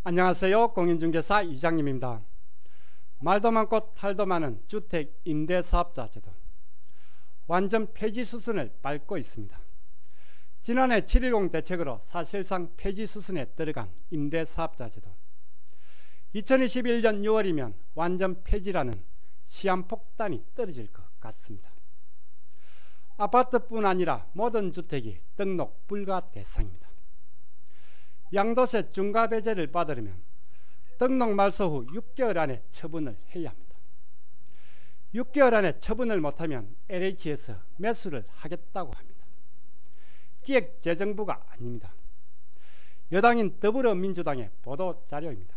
안녕하세요. 공인중개사 이장님입니다. 말도 많고 탈도 많은 주택 임대사업자 제도 완전 폐지 수순을 밟고 있습니다. 지난해 7.10 대책으로 사실상 폐지 수순에 들어간 임대사업자 제도 2021년 6월이면 완전 폐지라는 시한폭탄이 떨어질 것 같습니다. 아파트뿐 아니라 모든 주택이 등록 불가 대상입니다. 양도세 중과배제를 받으려면 등록 말소 후 6개월 안에 처분을 해야 합니다. 6개월 안에 처분을 못하면 LH에서 매수를 하겠다고 합니다. 기획재정부가 아닙니다. 여당인 더불어민주당의 보도자료입니다.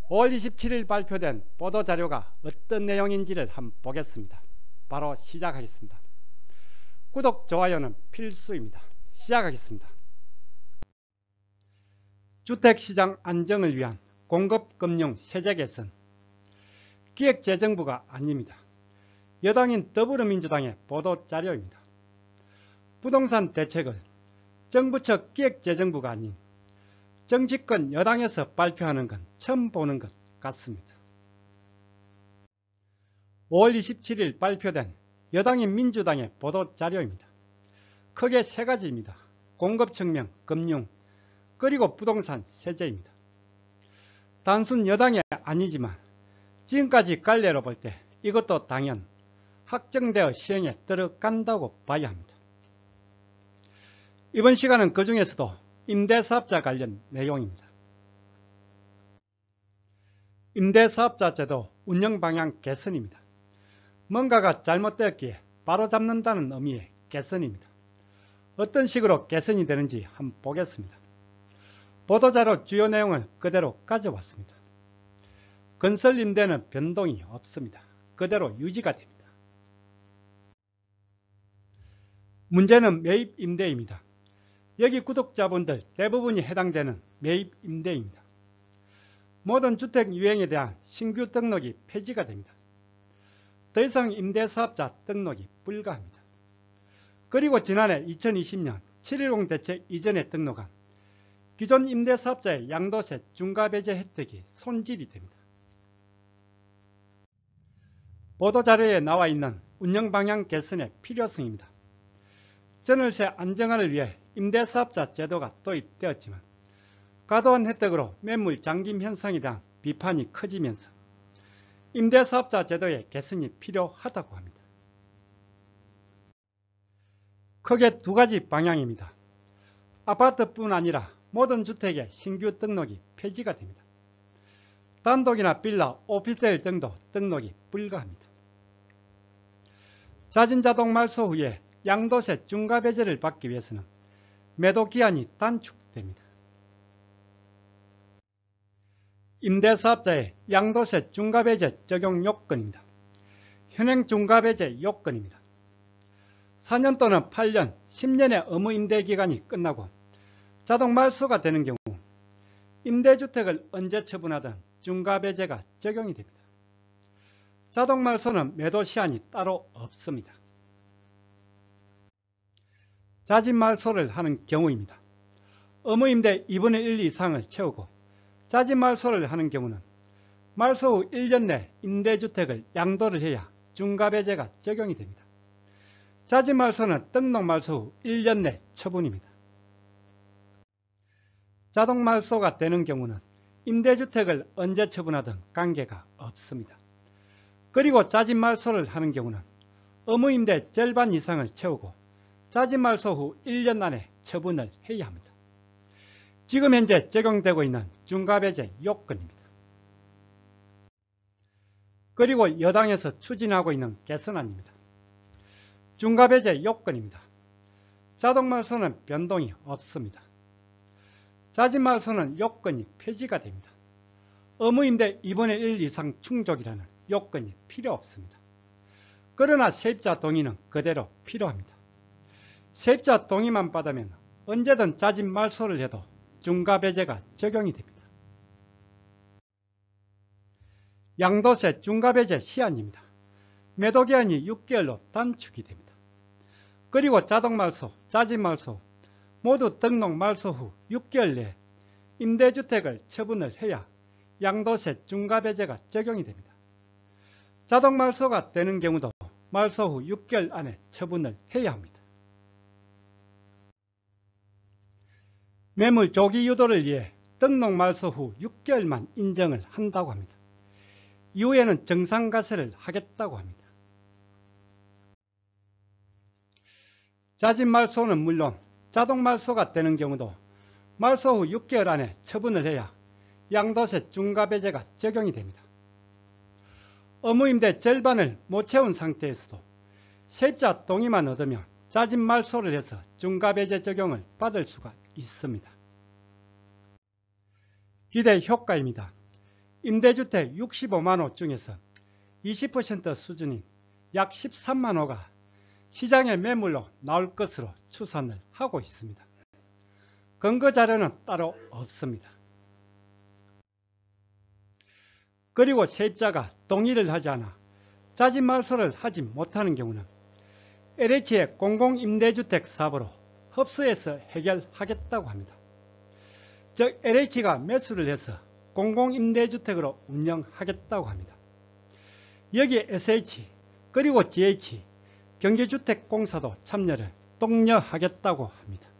5월 27일 발표된 보도자료가 어떤 내용인지를 한번 보겠습니다. 바로 시작하겠습니다. 구독, 좋아요는 필수입니다. 시작하겠습니다. 주택시장 안정을 위한 공급금융 세제 개선 기획재정부가 아닙니다. 여당인 더불어민주당의 보도자료입니다. 부동산 대책을 정부 측 기획재정부가 아닌 정치권 여당에서 발표하는 건 처음 보는 것 같습니다. 5월 27일 발표된 여당인 민주당의 보도자료입니다. 크게 세 가지입니다. 공급 측면, 금융, 그리고 부동산 세제입니다. 단순 여당이 아니지만 지금까지 갈래로 볼 때 이것도 당연 확정되어 시행에 들어간다고 봐야 합니다. 이번 시간은 그 중에서도 임대사업자 관련 내용입니다. 임대사업자 제도 운영방향 개선입니다. 뭔가가 잘못되었기에 바로잡는다는 의미의 개선입니다. 어떤 식으로 개선이 되는지 한번 보겠습니다. 보도자료 주요 내용을 그대로 가져왔습니다. 건설 임대는 변동이 없습니다. 그대로 유지가 됩니다. 문제는 매입 임대입니다. 여기 구독자분들 대부분이 해당되는 매입 임대입니다. 모든 주택 유형에 대한 신규 등록이 폐지가 됩니다. 더 이상 임대사업자 등록이 불가합니다. 그리고 지난해 2020년 7.10 대책 이전에 등록한 기존 임대사업자의 양도세 중과배제 혜택이 손질이 됩니다. 보도자료에 나와 있는 운영방향 개선의 필요성입니다. 전월세 안정화를 위해 임대사업자 제도가 도입되었지만 과도한 혜택으로 매물 잠김 현상에 대한 비판이 커지면서 임대사업자 제도의 개선이 필요하다고 합니다. 크게 두 가지 방향입니다. 아파트뿐 아니라 모든 주택의 신규 등록이 폐지가 됩니다. 단독이나 빌라, 오피스텔 등도 등록이 불가합니다. 자진자동 말소 후에 양도세 중과배제를 받기 위해서는 매도기한이 단축됩니다. 임대사업자의 양도세 중과배제 적용 요건입니다. 현행 중과배제 요건입니다. 4년 또는 8년, 10년의 의무 임대기간이 끝나고 자동 말소가 되는 경우 임대주택을 언제 처분하든 중과배제가 적용이 됩니다. 자동 말소는 매도 시한이 따로 없습니다. 자진 말소를 하는 경우입니다. 의무임대 2분의 1 이상을 채우고 자진 말소를 하는 경우는 말소 후 1년 내 임대주택을 양도를 해야 중과배제가 적용이 됩니다. 자진 말소는 등록 말소 후 1년 내 처분입니다. 자동 말소가 되는 경우는 임대주택을 언제 처분하든 관계가 없습니다. 그리고 자진 말소를 하는 경우는 의무임대 절반 이상을 채우고 자진 말소 후 1년 안에 처분을 해야 합니다. 지금 현재 적용되고 있는 중과배제 요건입니다. 그리고 여당에서 추진하고 있는 개선안입니다. 중과배제 요건입니다. 자동 말소는 변동이 없습니다. 자진 말소는 요건이 폐지가 됩니다. 의무임대 2분의 1 이상 충족이라는 요건이 필요 없습니다. 그러나 세입자 동의는 그대로 필요합니다. 세입자 동의만 받으면 언제든 자진 말소를 해도 중과배제가 적용이 됩니다. 양도세 중과배제 시한입니다. 매도기한이 6개월로 단축이 됩니다. 그리고 자동 말소, 자진 말소 모두 등록 말소 후 6개월 내에 임대주택을 처분을 해야 양도세 중과배제가 적용이 됩니다. 자동 말소가 되는 경우도 말소 후 6개월 안에 처분을 해야 합니다. 매물 조기 유도를 위해 등록 말소 후 6개월만 인정을 한다고 합니다. 이후에는 정상가세를 하겠다고 합니다. 자진 말소는 물론 자동 말소가 되는 경우도 말소 후 6개월 안에 처분을 해야 양도세 중과배제가 적용이 됩니다. 의무임대 절반을 못 채운 상태에서도 세입자 동의만 얻으면 자진 말소를 해서 중과배제 적용을 받을 수가 있습니다. 기대 효과입니다. 임대주택 65만호 중에서 20% 수준인 약 13만호가 시장의 매물로 나올 것으로 추산을 하고 있습니다. 근거자료는 따로 없습니다. 그리고 세입자가 동의를 하지 않아 자진 말소를 하지 못하는 경우는 LH의 공공임대주택 사업으로 흡수해서 해결하겠다고 합니다. 즉 LH가 매수를 해서 공공임대주택으로 운영하겠다고 합니다. 여기에 SH 그리고 GH 경기주택공사도 참여를 독려하겠다고 합니다.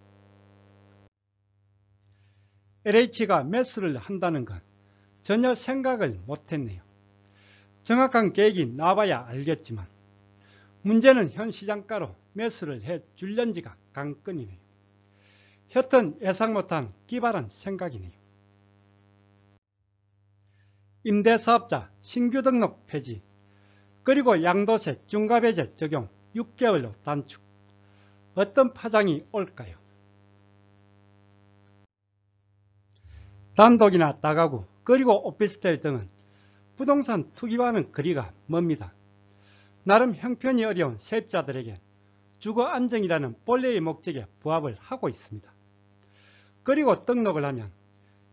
LH가 매수를 한다는 건 전혀 생각을 못했네요. 정확한 계획이 나와봐야 알겠지만 문제는 현 시장가로 매수를 해줄런지가 관건이네요. 여튼 예상 못한 기발한 생각이네요. 임대사업자 신규 등록 폐지 그리고 양도세 중과배제 적용 6개월로 단축. 어떤 파장이 올까요? 단독이나 다가구 그리고 오피스텔 등은 부동산 투기와는 거리가 멉니다. 나름 형편이 어려운 세입자들에게 주거 안정이라는 본래의 목적에 부합을 하고 있습니다. 그리고 등록을 하면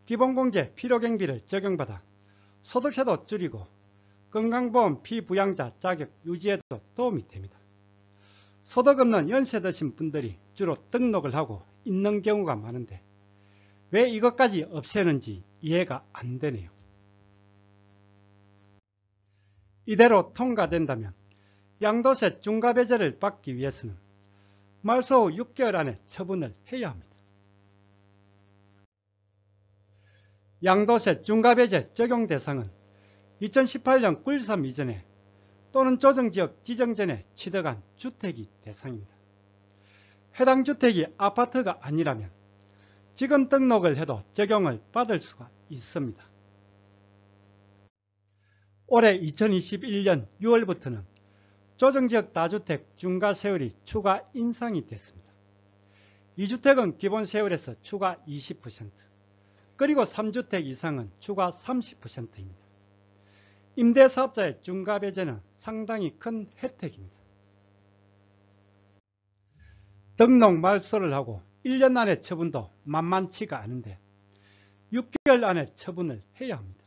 기본공제 필요경비를 적용받아 소득세도 줄이고 건강보험 피부양자 자격 유지에도 도움이 됩니다. 소득 없는 연세 드신 분들이 주로 등록을 하고 있는 경우가 많은데 왜 이것까지 없애는지 이해가 안 되네요. 이대로 통과된다면 양도세 중과배제를 받기 위해서는 말소 후 6개월 안에 처분을 해야 합니다. 양도세 중과배제 적용 대상은 2018년 9.13 이전에 또는 조정지역 지정 전에 취득한 주택이 대상입니다. 해당 주택이 아파트가 아니라면 지금 등록을 해도 적용을 받을 수가 있습니다. 올해 2021년 6월부터는 조정지역 다주택 중과세율이 추가 인상이 됐습니다. 2주택은 기본세율에서 추가 20%, 그리고 3주택 이상은 추가 30%입니다. 임대사업자의 중과배제는 상당히 큰 혜택입니다. 등록 말소를 하고 1년 안에 처분도 만만치가 않은데 6개월 안에 처분을 해야 합니다.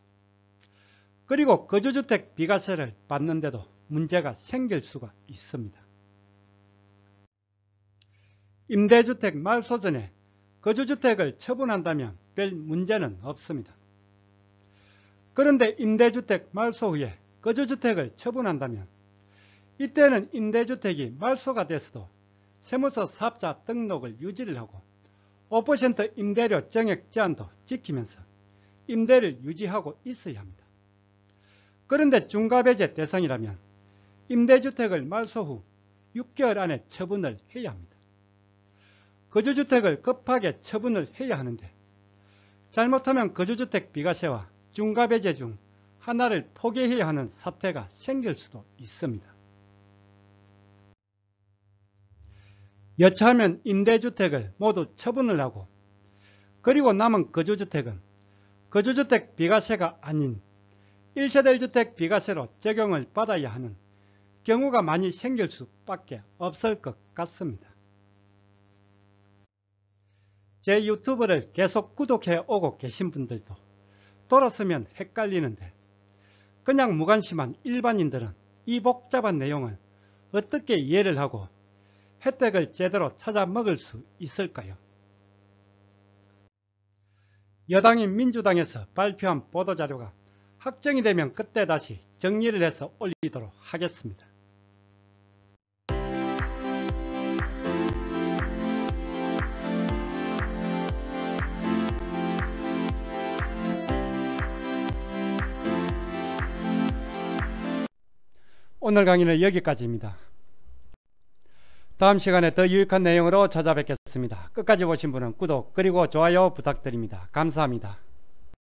그리고 거주주택 비과세를 받는데도 문제가 생길 수가 있습니다. 임대주택 말소 전에 거주주택을 처분한다면 별 문제는 없습니다. 그런데 임대주택 말소 후에 거주주택을 처분한다면 이때는 임대주택이 말소가 돼서도 세무서 사업자 등록을 유지를 하고 5% 임대료 정액 제한도 지키면서 임대를 유지하고 있어야 합니다. 그런데 중과배제 대상이라면 임대주택을 말소 후 6개월 안에 처분을 해야 합니다. 거주주택을 급하게 처분을 해야 하는데 잘못하면 거주주택 비과세와 중과배제 중 하나를 포기해야 하는 사태가 생길 수도 있습니다. 여차하면 임대주택을 모두 처분을 하고 그리고 남은 거주주택은 거주주택 비과세가 아닌 1세대 1주택 비과세로 적용을 받아야 하는 경우가 많이 생길 수밖에 없을 것 같습니다. 제 유튜브를 계속 구독해 오고 계신 분들도 돌아서면 헷갈리는데 그냥 무관심한 일반인들은 이 복잡한 내용을 어떻게 이해를 하고 혜택을 제대로 찾아 먹을 수 있을까요? 여당인 민주당에서 발표한 보도자료가 확정이 되면 그때 다시 정리를 해서 올리도록 하겠습니다. 오늘 강의는 여기까지입니다. 다음 시간에 더 유익한 내용으로 찾아뵙겠습니다. 끝까지 보신 분은 구독 그리고 좋아요 부탁드립니다. 감사합니다.